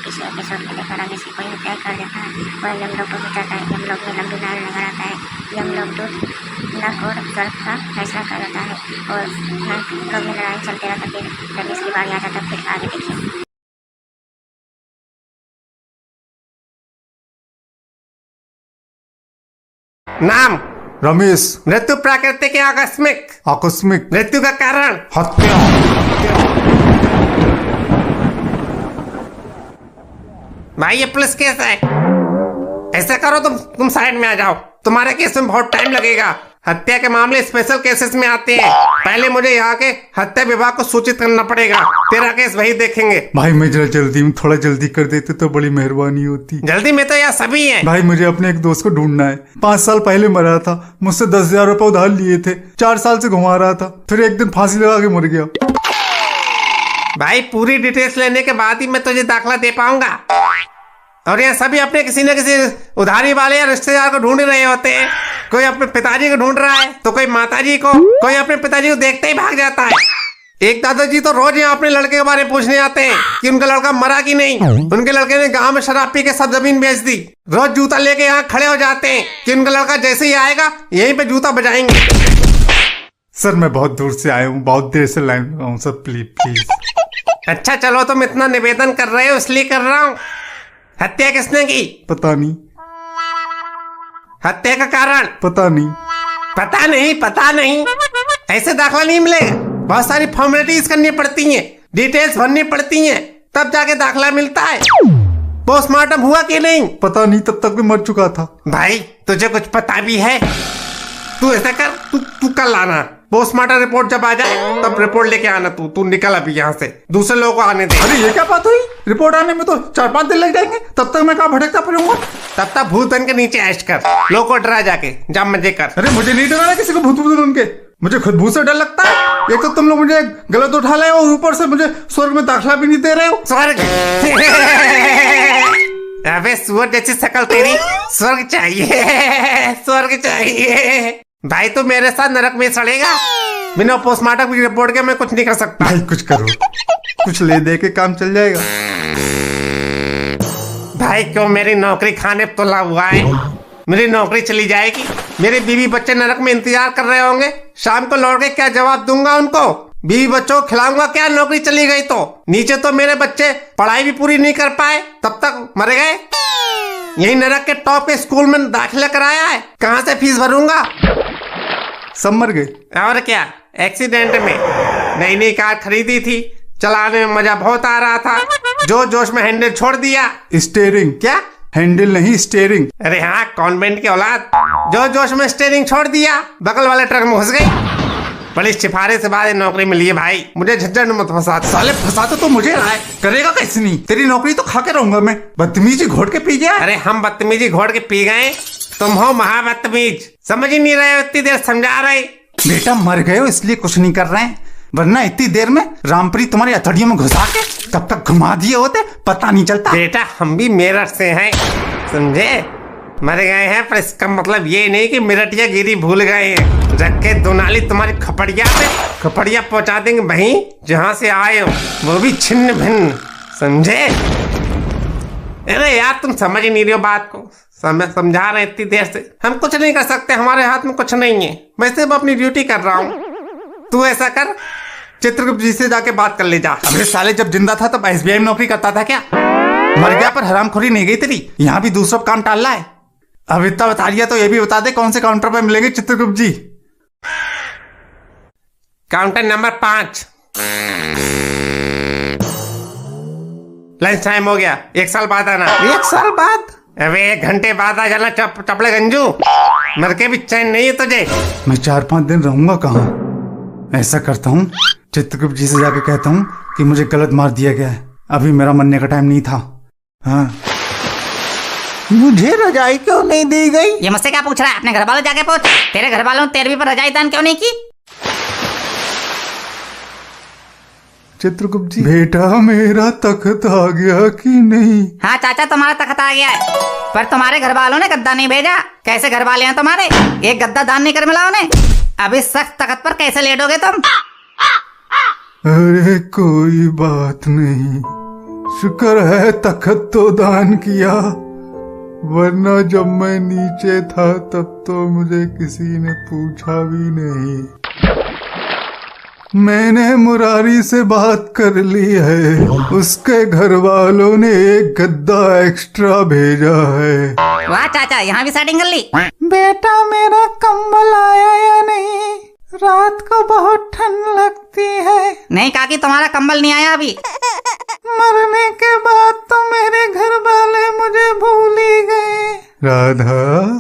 पिछले एपिसोड में देखा राजेश की कोई हत्या कर देता है। वह यमलोक को जाता है। यमलोक में लंबी नाल लेकर आता है। यमलोक दूत नरक और स्वर्ग का फैसला कर देता है और नरक में लड़ाई चलते रहता। फिर रमेश की बारी आ जाता है। फिर आगे देखिए। नाम रमेश। मृत्यु प्राकृतिक या आकस्मिक? आकस्मिक। मृत्यु का कारण? हत्या। भाई ये पुलिस केस है। ऐसा करो तुम साइड में आ जाओ। तुम्हारे केस में बहुत टाइम लगेगा। हत्या के मामले स्पेशल केसेस में आते हैं। पहले मुझे यहाँ के हत्या विभाग को सूचित करना पड़ेगा। तेरा केस वही देखेंगे। भाई मैं जरा जल्दी में थोड़ा जल्दी कर देते तो बड़ी मेहरबानी होती। जल्दी में तो यहाँ सभी हैं। भाई मुझे अपने एक दोस्त को ढूंढना है। 5 साल पहले मरा था। मुझसे 10,000 रुपए उधार लिए थे। 4 साल से घुमा रहा था। फिर एक दिन फांसी लगा के मर गया। भाई पूरी डिटेल्स लेने के बाद ही मैं तुझे दाखला दे पाऊंगा। और यहाँ सभी अपने किसी न किसी उधारी वाले या रिश्तेदार को ढूंढ रहे होते हैं। कोई अपने पिताजी को ढूंढ रहा है तो कोई माताजी को, कोई अपने पिताजी को देखते ही भाग जाता है। एक दादाजी तो रोज यहाँ अपने लड़के के बारे में पूछने आते हैं कि उनका लड़का मरा कि नहीं। उनके लड़के ने गांव में शराब पी के सब जमीन बेच दी। रोज जूता लेके यहाँ खड़े हो जाते हैं कि उनका लड़का जैसे ही आएगा यहीं पे जूता बजाएंगे। सर मैं बहुत दूर से आया हूँ। बहुत देर से लाइन में हूँ। Sir please please. अच्छा चलो, तुम इतना निवेदन कर रहे हो इसलिए कर रहा हूँ। हत्या किसने की? पता नहीं। हत्या का कारण? पता नहीं। पता नहीं ऐसे दाखला नहीं मिलेगा। बहुत सारी फॉर्मेलिटीज करनी पड़ती हैं, डिटेल्स भरनी पड़ती हैं, तब जाके दाखला मिलता है। पोस्टमार्टम हुआ कि नहीं? पता नहीं, तब तक मैं मर चुका था। भाई तुझे कुछ पता भी है? तू ऐसा कर, तू कल आना। पोस्टमार्टम रिपोर्ट जब आ जाए तब रिपोर्ट लेके आना। तू निकल अभी यहाँ से। दूसरे लोगों को आने दे। अरे ये क्या बात हुई? रिपोर्ट आने में तो 4-5 दिन लग जाएंगे। तब तक मैं कहाँ भटकता फिरूंगा? तब तक भूत बन के नीचे ऐश कर। लोगों को डरा जाके, जा मजे कर। अरे मुझे नहीं डराना किसी को भूत उनके। मुझे खुद भूत से डर लगता है। एक तो तुम लोग मुझे गलत उठा ले और ऊपर से मुझे स्वर्ग में दाखला भी नहीं दे रहे हो। स्वर्ग? अबे सुअर जैसी शक्ल तेरी। स्वर्ग चाहिए, स्वर्ग चाहिए। भाई तू मेरे साथ नरक में सड़ेगा। बिना पोस्टमार्टम की रिपोर्ट के मैं कुछ नहीं कर सकता। भाई कुछ करो, कुछ ले दे के काम चल जाएगा। भाई क्यों मेरी नौकरी खाने पे तुला हुआ है? मेरी नौकरी चली जाएगी। मेरे बीवी बच्चे नरक में इंतजार कर रहे होंगे। शाम को लौट के क्या जवाब दूंगा उनको? बीवी बच्चों को खिलाऊंगा क्या? नौकरी चली गई तो नीचे तो मेरे बच्चे पढ़ाई भी पूरी नहीं कर पाए, तब तक मर गए। यही नरक के टॉप के स्कूल में दाखिला कराया है, कहाँ से फीस भरूंगा? सब मर गए। और क्या, एक्सीडेंट में। नई कार खरीदी थी, चलाने में मजा बहुत आ रहा था। जोश में हैंडल छोड़ दिया। स्टीयरिंग? क्या? हैंडल नहीं, स्टीयरिंग। अरे हाँ, कॉन्वेंट की औलाद। जोश में स्टीयरिंग छोड़ दिया, बगल वाले ट्रक में घुस गई। बड़ी सिफारिश से बाद नौकरी मिली है। भाई मुझे झंझट में मत फंसा। साले फंसाते तो मुझे रहा है, करेगा कैसे नहीं? तेरी नौकरी तो खा के रहूंगा मैं। बदतमीजी घोट के पी गया। अरे हम बदतमीजी घोट के पी गए, तुम हो महाबदतमीज। समझ ही नहीं रहे हो, इतनी देर समझा रहे। बेटा मर गए हो इसलिए कुछ नहीं कर रहे हैं, वरना इतनी देर में रामप्रीत तुम्हारी हथौड़ियों में घुसा के तब तक घुमा दिए होते, पता नहीं चलता। बेटा हम भी मेरठ से हैं, समझे? मर गए हैं पर इसका मतलब ये नहीं कि मेरठिया गिरी भूल गए हैं। रख के दोनाली तुम्हारी खपड़िया पहुंचा देंगे वहीं जहां से आए हो, वो भी छिन्न भिन्न, समझे? अरे यार तुम समझ ही नहीं रहे हो बात को। समझा रहे इतनी देर से। हम कुछ नहीं कर सकते, हमारे हाथ में कुछ नहीं है। मैं सिर्फ अपनी ड्यूटी कर रहा हूँ। तू ऐसा कर, चित्रगुप्त जी से जाके बात कर ले जा। अबे साले जब जिंदा था तब SBI में नौकरी करता था क्या? मर गया पर हरामखोरी नहीं गई तेरी। यहाँ भी दूसरा काम टाल रहा है। अब इतना बता दिया तो ये भी बता दे कौन से काउंटर पे मिलेंगे Chitragupt ji? Counter number 5। Lunch time हो गया, 1 साल बाद आना। 1 साल बाद? अबे 1 घंटे बाद आ जाना। चपड़े गंजू, मर के भी चैन नहीं है तुझे। मैं 4-5 दिन रहूंगा कहाँ? ऐसा करता हूँ, चित्रगुप्त जी से जाके कहता हूँ कि मुझे गलत मार दिया गया है, अभी मेरा मरने का टाइम नहीं था। हाँ। मुझे रजाई क्यों नहीं दी गई? ये मुझसे क्या पूछ रहा है? अपने घर वालों जाके पूछ। तेरे घर वालों ने 13वीं पर रजाई दान क्यों नहीं की? चित्रगुप्त जी, बेटा मेरा तख्त आ गया कि नहीं? हाँ चाचा तुम्हारा तख्त आ गया है, पर तुम्हारे घर वालों ने गद्दा नहीं भेजा। कैसे घर वाले हैं तुम्हारे? एक गद्दा दान नहीं कर मिला उन्हें। अब इस सख्त तख्त पर कैसे लेटोगे तुम? अरे कोई बात नहीं, शुक्र है तखत तो दान किया, वरना जब मैं नीचे था तब तो मुझे किसी ने पूछा भी नहीं। मैंने मुरारी से बात कर ली है, उसके घर वालों ने एक गद्दा एक्स्ट्रा भेजा है। वाह चाचा, यहाँ भी सेटिंग कर ली। बेटा मेरा कंबल आया या नहीं? रात को बहुत ठंड लगती है। नहीं काकी, तुम्हारा कंबल नहीं आया अभी। मरने के बाद तो मेरे घर वाले मुझे भूल ही गए। राधा